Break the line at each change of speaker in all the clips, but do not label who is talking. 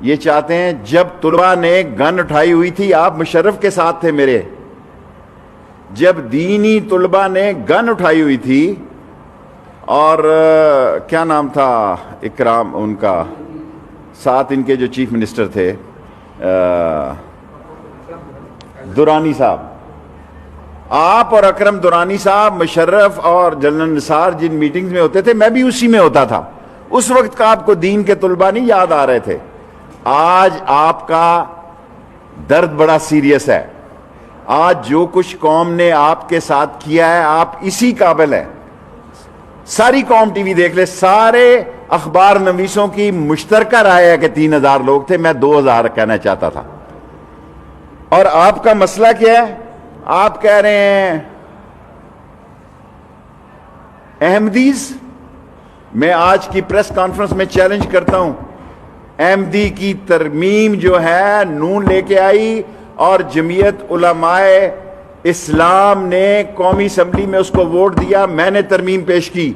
یہ چاہتے ہیں جب طلباء نے گن اٹھائی ہوئی تھی، آپ مشرف کے ساتھ تھے میرے، جب دینی طلباء نے گن اٹھائی ہوئی تھی، اور کیا نام تھا اکرام ان کا، ساتھ ان کے جو چیف منسٹر تھے دورانی صاحب، آپ اور اکرم دورانی صاحب، مشرف اور جنرل نثار جن میٹنگز میں ہوتے تھے، میں بھی اسی میں ہوتا تھا، اس وقت کا آپ کو دین کے طلباء نہیں یاد آ رہے تھے۔ آج آپ کا درد بڑا سیریس ہے، آج جو کچھ قوم نے آپ کے ساتھ کیا ہے، آپ اسی قابل ہیں۔ ساری قوم ٹی وی دیکھ لے، سارے اخبار نویسوں کی مشترکہ رائے ہے کہ 3000 لوگ تھے، میں 2000 کہنا چاہتا تھا۔ اور آپ کا مسئلہ کیا ہے؟ آپ کہہ رہے ہیں احمدیز، میں آج کی پریس کانفرنس میں چیلنج کرتا ہوں، احمدی کی ترمیم جو ہے نون لے کے آئی، اور جمعیت علماء اسلام نے قومی اسمبلی میں اس کو ووٹ دیا، میں نے ترمیم پیش کی،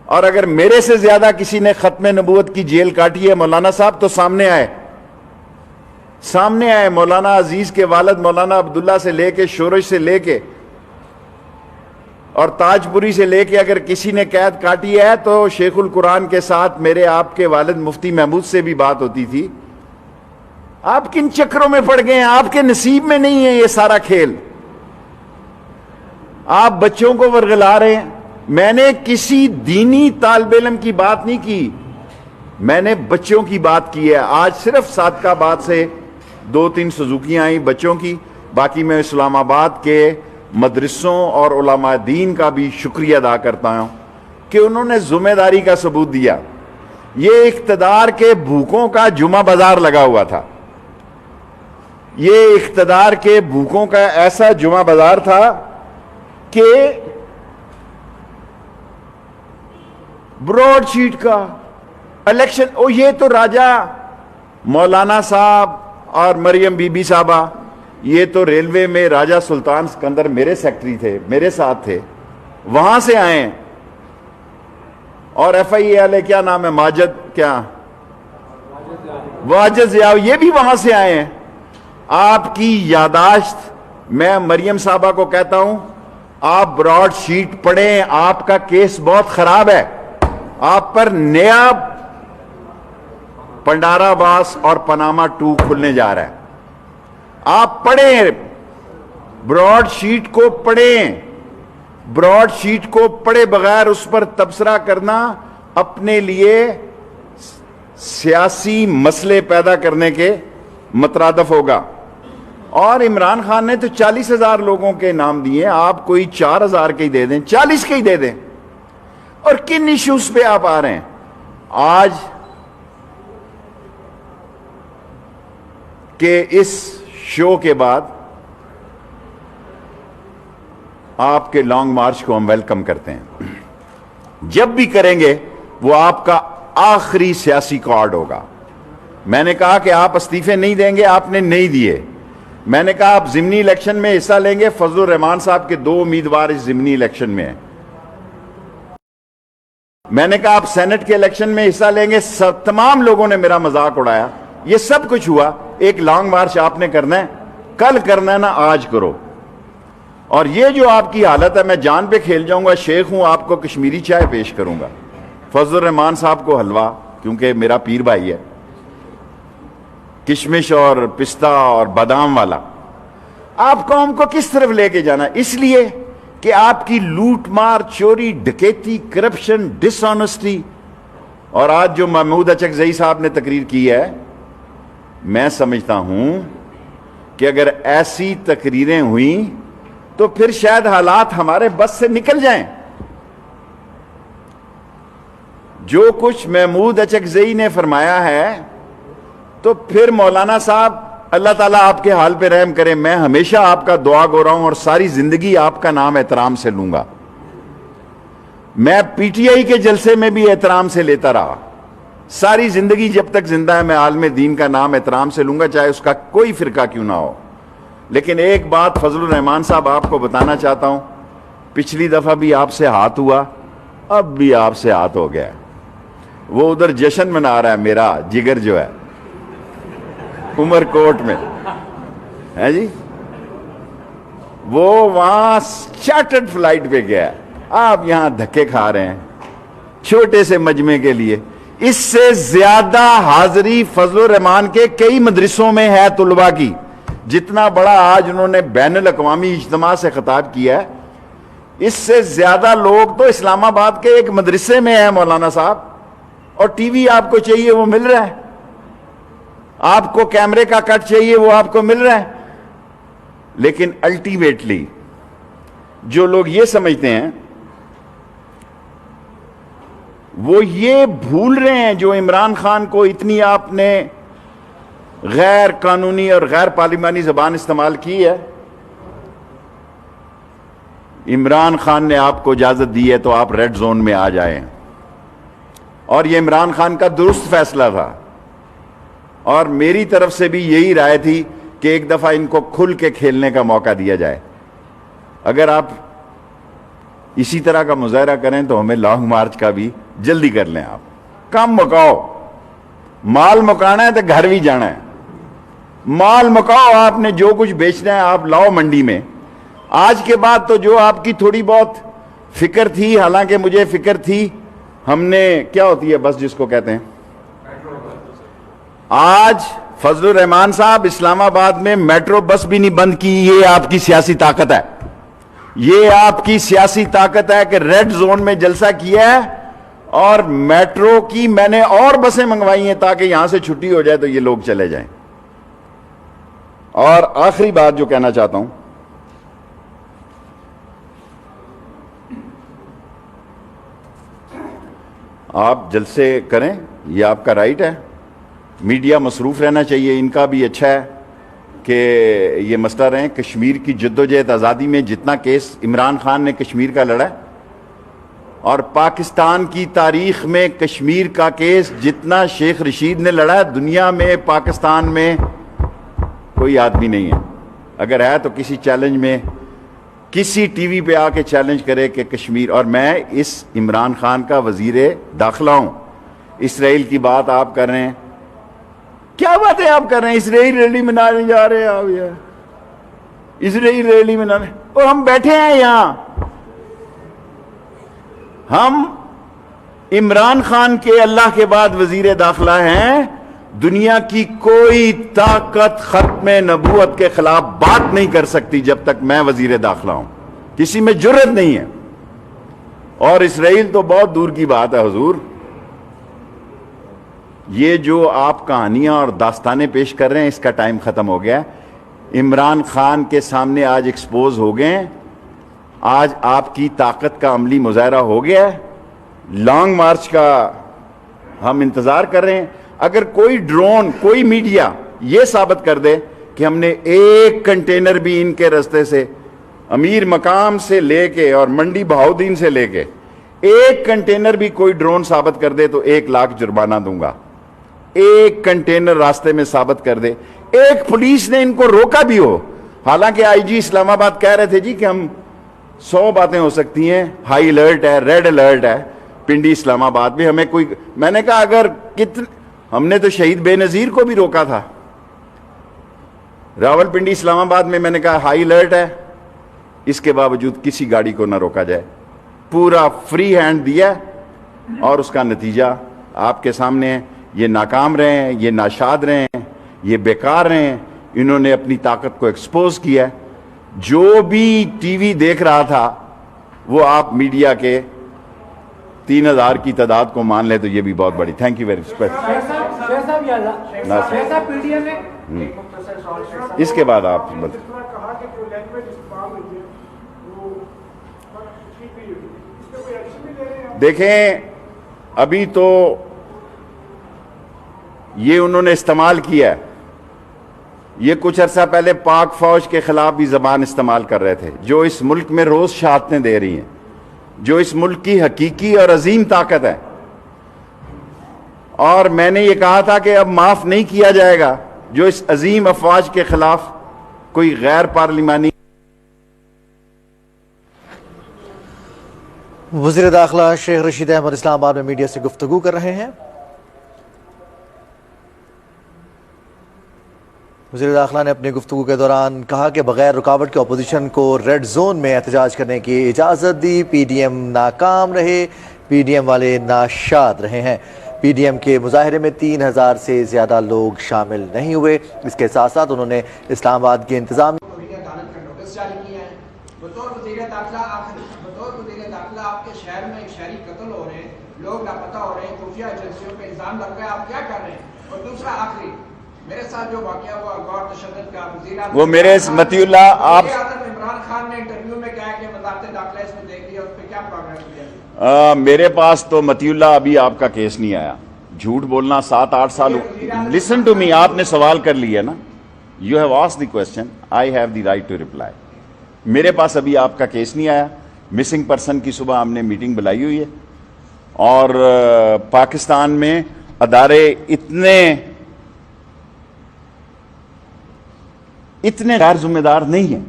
اور اگر میرے سے زیادہ کسی نے ختم نبوت کی جیل کاٹی ہے مولانا صاحب تو سامنے آئے، سامنے آئے۔ مولانا عزیز کے والد مولانا عبداللہ سے لے کے، شورش سے لے کے اور تاج پوری سے لے کے، اگر کسی نے قید کاٹی ہے تو شیخ القرآن کے ساتھ میرے آپ کے والد مفتی محمود سے بھی بات ہوتی تھی۔ آپ کن چکروں میں پڑ گئے ہیں؟ آپ کے نصیب میں نہیں ہے یہ سارا کھیل، آپ بچوں کو ورغلا رہے ہیں۔ میں نے کسی دینی طالب علم کی بات نہیں کی، میں نے بچوں کی بات کی ہے۔ آج صرف صادقہ آباد سے 2-3 سزوکیاں آئیں بچوں کی، باقی میں اسلام آباد کے مدرسوں اور علماء دین کا بھی شکریہ ادا کرتا ہوں کہ انہوں نے ذمہ داری کا ثبوت دیا۔ یہ اقتدار کے بھوکوں کا جمعہ بازار لگا ہوا تھا، یہ اقتدار کے بھوکوں کا ایسا جمعہ بازار تھا کہ براڈ شیٹ کا الیکشن، یہ تو راجہ مولانا صاحب اور مریم بی بی صاحبہ، یہ تو ریلوے میں راجہ سلطان سکندر میرے سیکٹری تھے، میرے ساتھ تھے، وہاں سے آئے ہیں۔ اور ایف آئی اے والے کیا نام ہے، ماجد کیا، واجد ضیاء، یہ بھی وہاں سے آئے ہیں۔ آپ کی یاداشت، میں مریم صاحبہ کو کہتا ہوں آپ براڈ شیٹ پڑھیں، آپ کا کیس بہت خراب ہے، آپ پر نیا پنڈارا باس اور پاناما 2 کھلنے جا رہا ہے۔ آپ پڑھیں، براڈ شیٹ کو پڑھیں، براڈ شیٹ کو پڑھے بغیر اس پر تبصرہ کرنا اپنے لیے سیاسی مسئلے پیدا کرنے کے مترادف ہوگا۔ اور عمران خان نے تو 40,000 لوگوں کے نام دیے، آپ کوئی 4,000 کے ہی دے دیں، 40 کے ہی دے دیں۔ اور کن ایشوز پہ آپ آ رہے ہیں؟ آج کہ اس شو کے بعد آپ کے لانگ مارچ کو ہم ویلکم کرتے ہیں، جب بھی کریں گے وہ آپ کا آخری سیاسی کارڈ ہوگا۔ میں نے کہا کہ آپ استعفے نہیں دیں گے، آپ نے نہیں دیے۔ میں نے کہا آپ ضمنی الیکشن میں حصہ لیں گے، فضل الرحمان صاحب کے 2 امیدوار اس ضمنی الیکشن میں ہیں۔ میں نے کہا آپ سینٹ کے الیکشن میں حصہ لیں گے، تمام لوگوں نے میرا مذاق اڑایا۔ یہ سب کچھ ہوا، ایک لانگ مارچ آپ نے کرنا ہے، کل کرنا ہے نا، آج کرو۔ اور یہ جو آپ کی حالت ہے، میں جان پہ کھیل جاؤں گا، شیخ ہوں، آپ کو کشمیری چائے پیش کروں گا، فضل الرحمان صاحب کو حلوہ، کیونکہ میرا پیر بھائی ہے، کشمش اور پستہ اور بادام والا۔ آپ قوم کو کس طرف لے کے جانا؟ اس لیے کہ آپ کی لوٹ مار، چوری، ڈکیتی، کرپشن، ڈس آنیسٹی۔ اور آج جو محمود اچکزئی صاحب نے تقریر کی ہے، میں سمجھتا ہوں کہ اگر ایسی تقریریں ہوئیں تو پھر شاید حالات ہمارے بس سے نکل جائیں۔ جو کچھ محمود اچکزئی نے فرمایا ہے، تو پھر مولانا صاحب اللہ تعالیٰ آپ کے حال پہ رحم کرے۔ میں ہمیشہ آپ کا دعا گو رہا ہوں اور ساری زندگی آپ کا نام احترام سے لوں گا۔ میں پی ٹی آئی کے جلسے میں بھی احترام سے لیتا رہا، ساری زندگی جب تک زندہ ہے میں عالم دین کا نام احترام سے لوں گا، چاہے اس کا کوئی فرقہ کیوں نہ ہو۔ لیکن ایک بات فضل الرحمان صاحب آپ کو بتانا چاہتا ہوں، پچھلی دفعہ بھی آپ سے ہاتھ ہوا، اب بھی آپ سے ہاتھ ہو گیا۔ وہ ادھر جشن منا رہا ہے میرا جگر جو ہے، عمر کوٹ میں ہے جی، وہ وہاں چارٹرڈ فلائٹ پہ گیا، آپ یہاں دھکے کھا رہے ہیں چھوٹے سے مجمع کے لیے۔ اس سے زیادہ حاضری فضل الرحمان کے کئی مدرسوں میں ہے طلباء کی، جتنا بڑا آج انہوں نے بین الاقوامی اجتماع سے خطاب کیا ہے، اس سے زیادہ لوگ تو اسلام آباد کے ایک مدرسے میں ہیں مولانا صاحب، اور ٹی وی آپ کو چاہیے وہ مل رہا ہے، آپ کو کیمرے کا کٹ چاہیے وہ آپ کو مل رہا ہے۔ لیکن الٹیمیٹلی جو لوگ یہ سمجھتے ہیں وہ یہ بھول رہے ہیں، جو عمران خان کو اتنی آپ نے غیر قانونی اور غیر پارلیمانی زبان استعمال کی ہے، عمران خان نے آپ کو اجازت دی ہے تو آپ ریڈ زون میں آ جائیں، اور یہ عمران خان کا درست فیصلہ تھا، اور میری طرف سے بھی یہی رائے تھی کہ ایک دفعہ ان کو کھل کے کھیلنے کا موقع دیا جائے۔ اگر آپ اسی طرح کا مظاہرہ کریں تو ہمیں لانگ مارچ کا بھی جلدی کر لیں، آپ کم مکاؤ، مال مکانا ہے تو گھر بھی جانا ہے، مال مکاؤ، آپ نے جو کچھ بیچنا ہے آپ لاؤ منڈی میں۔ آج کے بعد تو جو آپ کی تھوڑی بہت فکر تھی، حالانکہ مجھے فکر تھی، ہم نے کیا ہوتی ہے بس جس کو کہتے ہیں، آج فضل الرحمان صاحب اسلام آباد میں میٹرو بس بھی نہیں بند کی، یہ آپ کی سیاسی طاقت ہے، یہ آپ کی سیاسی طاقت ہے کہ ریڈ زون میں جلسہ کیا ہے، اور میٹرو کی میں نے اور بسیں منگوائی ہیں تاکہ یہاں سے چھٹی ہو جائے تو یہ لوگ چلے جائیں۔ اور آخری بات جو کہنا چاہتا ہوں، آپ جلسے کریں، یہ آپ کا رائٹ ہے، میڈیا مصروف رہنا چاہیے، ان کا بھی اچھا ہے کہ یہ مسئلہ رہیں۔ کشمیر کی جدوجہد آزادی میں جتنا کیس عمران خان نے کشمیر کا لڑا ہے، اور پاکستان کی تاریخ میں کشمیر کا کیس جتنا شیخ رشید نے لڑا ہے، دنیا میں پاکستان میں کوئی آدمی نہیں ہے۔ اگر ہے تو کسی چیلنج میں کسی ٹی وی پہ آ کے چیلنج کرے کہ کشمیر، اور میں اس عمران خان کا وزیر داخلہ ہوں، اسرائیل کی بات آپ کر رہے ہیں، کیا باتیں آپ کر رہے ہیں؟ اسرائیل ریلی منانے جا رہے ہیں آپ، یار اسرائیل ریلی منانے، اور ہم بیٹھے ہیں یہاں، ہم عمران خان کے اللہ کے بعد وزیر داخلہ ہیں، دنیا کی کوئی طاقت ختم نبوت کے خلاف بات نہیں کر سکتی جب تک میں وزیر داخلہ ہوں، کسی میں جرت نہیں ہے، اور اسرائیل تو بہت دور کی بات ہے حضور۔ یہ جو آپ کہانیاں اور داستانیں پیش کر رہے ہیں اس کا ٹائم ختم ہو گیا ہے، عمران خان کے سامنے آج ایکسپوز ہو گئے ہیں، آج آپ کی طاقت کا عملی مظاہرہ ہو گیا ہے، لانگ مارچ کا ہم انتظار کر رہے ہیں۔ اگر کوئی ڈرون، کوئی میڈیا یہ ثابت کر دے کہ ہم نے ایک کنٹینر بھی ان کے رستے سے، امیر مقام سے لے کے اور منڈی بہاؤدین سے لے کے ایک کنٹینر بھی کوئی ڈرون ثابت کر دے تو 1 لاکھ جرمانہ دوں گا، ایک کنٹینر راستے میں ثابت کر دے، ایک پولیس نے ان کو روکا بھی ہو، حالانکہ آئی جی اسلام آباد کہہ رہے تھے جی کہ ہم 100 باتیں ہو سکتی ہیں، ہائی الرٹ ہے، ریڈ الرٹ ہے پنڈی اسلام آباد میں، ہمیں کوئی، میں نے کہا اگر ہم نے تو شہید بے نظیر کو بھی روکا تھا راول پنڈی اسلام آباد میں نے کہا ہائی الرٹ ہے، اس کے باوجود کسی گاڑی کو نہ روکا جائے، پورا فری ہینڈ دیا، اور اس کا نتیجہ آپ کے سامنے ہے۔ یہ ناکام رہے ہیں، یہ ناشاد رہے ہیں، یہ بیکار رہے ہیں، انہوں نے اپنی طاقت کو ایکسپوز کیا ہے۔ جو بھی ٹی وی دیکھ رہا تھا وہ آپ میڈیا کے 3000 کی تعداد کو مان لے تو یہ بھی بہت بڑی۔ Thank you very much. اس کے بعد آپ دیکھیں، ابھی تو یہ انہوں نے استعمال کیا ہے، یہ کچھ عرصہ پہلے پاک فوج کے خلاف بھی زبان استعمال کر رہے تھے، جو اس ملک میں روز شہادتیں دے رہی ہیں، جو اس ملک کی حقیقی اور عظیم طاقت ہے۔ اور میں نے یہ کہا تھا کہ اب معاف نہیں کیا جائے گا جو اس عظیم افواج کے خلاف کوئی غیر پارلیمانی۔
وزیر داخلہ شیخ رشید احمد اسلام آباد میں میڈیا سے گفتگو کر رہے ہیں۔ وزیر داخلہ نے اپنی گفتگو کے دوران کہا کہ بغیر رکاوٹ کے اپوزیشن کو ریڈ زون میں احتجاج کرنے کی اجازت دی. پی ڈی ایم ناکام رہے, پی ڈی ایم والے ناشاد رہے ہیں. پی ڈی ایم کے مظاہرے میں 3000 سے زیادہ لوگ شامل نہیں ہوئے. اس کے ساتھ ساتھ انہوں نے اسلام آباد کے انتظام
بطور وزیر داخلہ آپ کے شہر میں ایک شہری قتل ہو رہے ہیں, لوگ لاپتہ ہو رہے ہیں, خفیہ ایجنسیوں پہ الزام لگ رہا ہے, آپ کیا کر رہے ہیں؟ اور دوسرا آخری میرے ساتھ جو واقعہ ہوا غور تشدد کا, وزیر اعظم
وہ میرے متی اللہ آپ
عمران خان نے انٹرویو میں کہا کہ وزارت داخلہ اس میں دیکھ لیا, اس پہ کیا پروگرام کیا؟
میرے پاس تو متی اللہ ابھی آپ کا کیس نہیں آیا. جھوٹ بولنا 7-8 سال. لسن ٹو می, آپ نے سوال کر لیا نا, you have asked the question, I have the right to reply. میرے پاس ابھی آپ کا کیس نہیں آیا. مسنگ پرسن کی صبح ہم نے میٹنگ بلائی ہوئی ہے, اور پاکستان میں ادارے اتنے غیر ذمہ دار نہیں ہیں.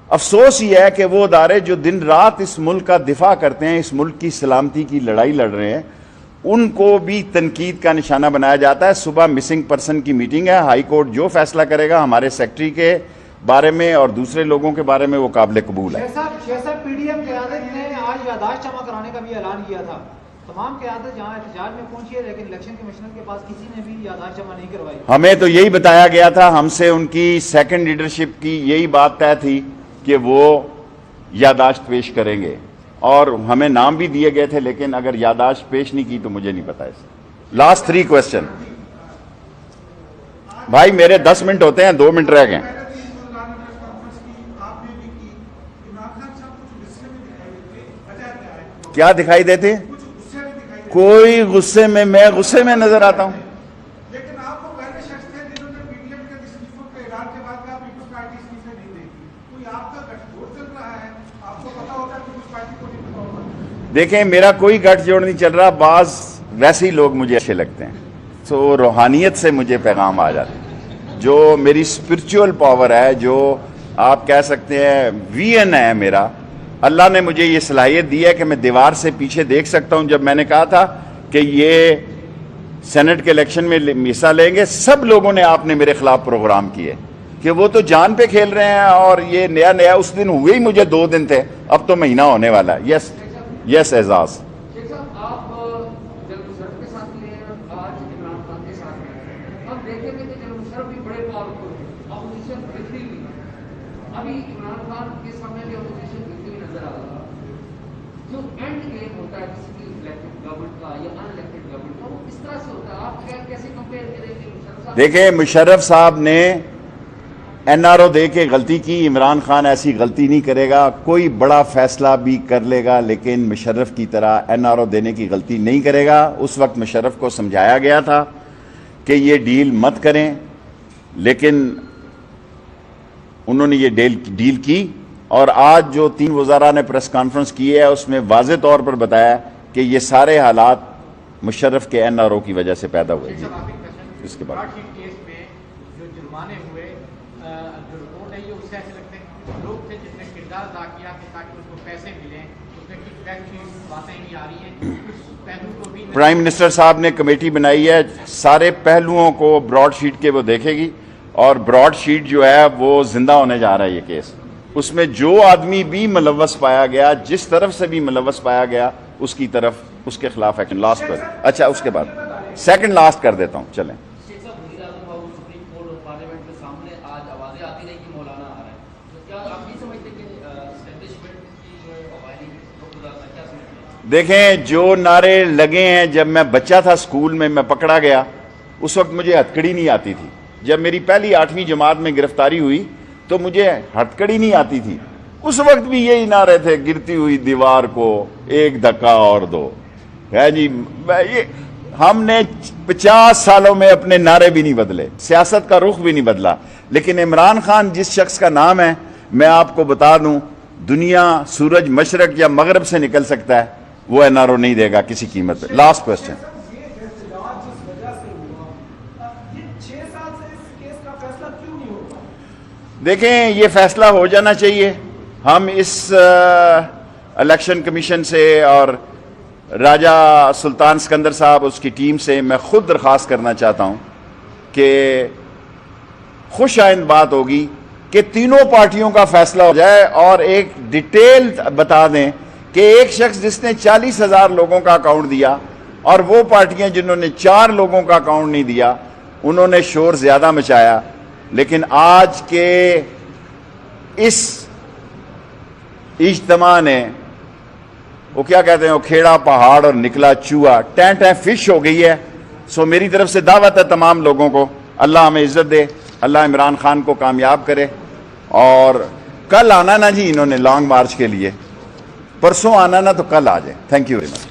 افسوس یہ ہے کہ وہ ادارے جو دن رات اس ملک کا دفاع کرتے ہیں, اس ملک کی سلامتی کی لڑائی لڑ رہے ہیں, ان کو بھی تنقید کا نشانہ بنایا جاتا ہے. صبح مسنگ پرسن کی میٹنگ ہے, ہائی کورٹ جو فیصلہ کرے گا ہمارے سیکٹری کے بارے میں اور دوسرے لوگوں کے بارے میں وہ قابل قبول ہے.
شیخ صاحب, پی ڈی ایم قیادت نے آج یادداشت جمع کرانے کا بھی اعلان کیا تھا. تمام قیادت جہاں احتجاج میں پہنچی ہے, لیکن الیکشن کمیشنر کے پاس کسی نے بھی یادداشت جمع نہیں کروائی.
ہمیں تو یہی بتایا گیا تھا, ہم سے ان کی سیکنڈ لیڈرشپ کی یہی بات طے تھی کہ وہ یادداشت پیش کریں گے, اور ہمیں نام بھی دیے گئے تھے, لیکن اگر یادداشت پیش نہیں کی تو مجھے نہیں پتا. اس لاسٹ 3 کوسچن بھائی, میرے 10 منٹ ہوتے ہیں, 2 منٹ رہ گئے. کیا دکھائی دیتے؟ کوئی غصے میں نظر آتا ہوں.
لیکن آپ کو پہلے شخص تھے جنہوں نے پی ڈی ایم کے استعفے کے اعلان کے بعد کہا پیپلز پارٹی استعفے نہیں دے گی. کوئی آپ کا گٹھ جوڑ چل رہا ہے, آپ کو پتا ہوتا ہے پیپلز پارٹی کو نہیں پتا ہوتا.
دیکھیں, میرا کوئی گٹھ جوڑ نہیں چل رہا. بعض ویسے ہی لوگ مجھے اچھے لگتے ہیں, تو روحانیت سے مجھے پیغام آ جاتے ہیں. جو میری اسپرچول پاور ہے, جو آپ کہہ سکتے ہیں وی این ہے میرا, اللہ نے مجھے یہ صلاحیت دی ہے کہ میں دیوار سے پیچھے دیکھ سکتا ہوں. جب میں نے کہا تھا کہ یہ سینٹ کے الیکشن میں حصہ لیں گے, سب لوگوں نے آپ نے میرے خلاف پروگرام کیے کہ وہ تو جان پہ کھیل رہے ہیں, اور یہ نیا اس دن ہوئے ہی مجھے 2 دن تھے, اب تو مہینہ ہونے والا ہے. یس اعزاز.
شیخ صاحب, آپ جنرل مشرف کے ساتھ بھی ہیں, آج عمران خان کے ساتھ ہیں. ہم دیکھیں گے کہ جنرل مشرف بھی بڑے پاورفل ہیں, اپوزیشن بکھری ہوئی ہے. ابھی عمران خان کے سامنے بھی اپوزیشن بکھری ہوئی نظر آ رہا ہے. جو اینڈ گیم ہوتا ہے کسی کی الیکٹڈ گورنمنٹ کا یا ان الیکٹڈ گورنمنٹ کا, وہ اس طرح سے ہوتا ہے. آپ کیسے کمپیئر کریں گے مشرف صاحب؟
دیکھیں, مشرف صاحب نے این آر او دے کے غلطی کی, عمران خان ایسی غلطی نہیں کرے گا. کوئی بڑا فیصلہ بھی کر لے گا, لیکن مشرف کی طرح این آر او دینے کی غلطی نہیں کرے گا. اس وقت مشرف کو سمجھایا گیا تھا کہ یہ ڈیل مت کریں, لیکن انہوں نے یہ ڈیل کی. اور آج جو 3 وزراء نے پریس کانفرنس کی ہے, اس میں واضح طور پر بتایا کہ یہ سارے حالات مشرف کے این آر او کی وجہ سے پیدا ہوئے. اس کے بعد
کیس میں جو جرمانے ہوئے, جو رپورٹ ہے, یہ اس سے ایسے لگتے ہیں لوگ تھے جس نے کردار ادا کیا کہ تاکہ اس کو پیسے ملیں, اس میں کچھ بیک کی باتیں نہیں آ رہی ہیں. اس پہلو کو بھی
پرائم منسٹر صاحب نے کمیٹی بنائی ہے, سارے پہلوؤں کو براڈ شیٹ کے وہ دیکھے گی, اور براڈ شیٹ جو ہے وہ زندہ ہونے جا رہا ہے یہ کیس. اس میں جو آدمی بھی ملوث پایا گیا, جس طرف سے بھی ملوث پایا گیا, اس کی طرف اس کے خلاف ایکشن. لاسٹ پر اچھا, اس کے بعد سیکنڈ لاسٹ کر دیتا ہوں. چلیں,
شیخ صاحب, وزیر اعظم اور سپریم کورٹ اور پارلیمنٹ کے سامنے آج آوازیں آتی رہی کہ مولانا آ رہا ہے, تو کیا آپ نہیں سمجھتے کہ اسٹیبلشمنٹ کی جو قواعد کیا سمجھتے ہیں؟
دیکھیں, جو نعرے لگے ہیں, جب میں بچہ تھا اسکول میں, میں پکڑا گیا, اس وقت مجھے ہتکڑی نہیں آتی تھی. جب میری پہلی 8ویں جماعت میں گرفتاری ہوئی تو مجھے ہتکڑی نہیں آتی تھی. اس وقت بھی یہی نعرے تھے, گرتی ہوئی دیوار کو ایک دھکا اور دو. ہے جی, ہم نے 50 سالوں میں اپنے نعرے بھی نہیں بدلے, سیاست کا رخ بھی نہیں بدلا. لیکن عمران خان جس شخص کا نام ہے, میں آپ کو بتا دوں, دنیا سورج مشرق یا مغرب سے نکل سکتا ہے, وہ این آر او نہیں دے گا کسی قیمت پہ. Last question. دیکھیں, یہ فیصلہ ہو جانا چاہیے. ہم اس الیکشن کمیشن سے اور راجہ سلطان سکندر صاحب, اس کی ٹیم سے میں خود درخواست کرنا چاہتا ہوں کہ خوش آئند بات ہوگی کہ تینوں پارٹیوں کا فیصلہ ہو جائے اور ایک ڈیٹیل بتا دیں کہ ایک شخص جس نے 40,000 لوگوں کا اکاؤنٹ دیا اور وہ پارٹیاں جنہوں نے 4 لوگوں کا اکاؤنٹ نہیں دیا انہوں نے شور زیادہ مچایا. لیکن آج کے اس اجتماع نے وہ کیا کہتے ہیں، وہ کھیڑا پہاڑ اور نکلا چوہا، ٹین ٹین فش ہو گئی ہے. سو میری طرف سے دعوت ہے تمام لوگوں کو، اللہ ہمیں عزت دے، اللہ عمران خان کو کامیاب کرے. اور کل آنا نا جی، انہوں نے لانگ مارچ کے لیے، پرسوں آنا نا تو کل آ جائیں. Thank you very much.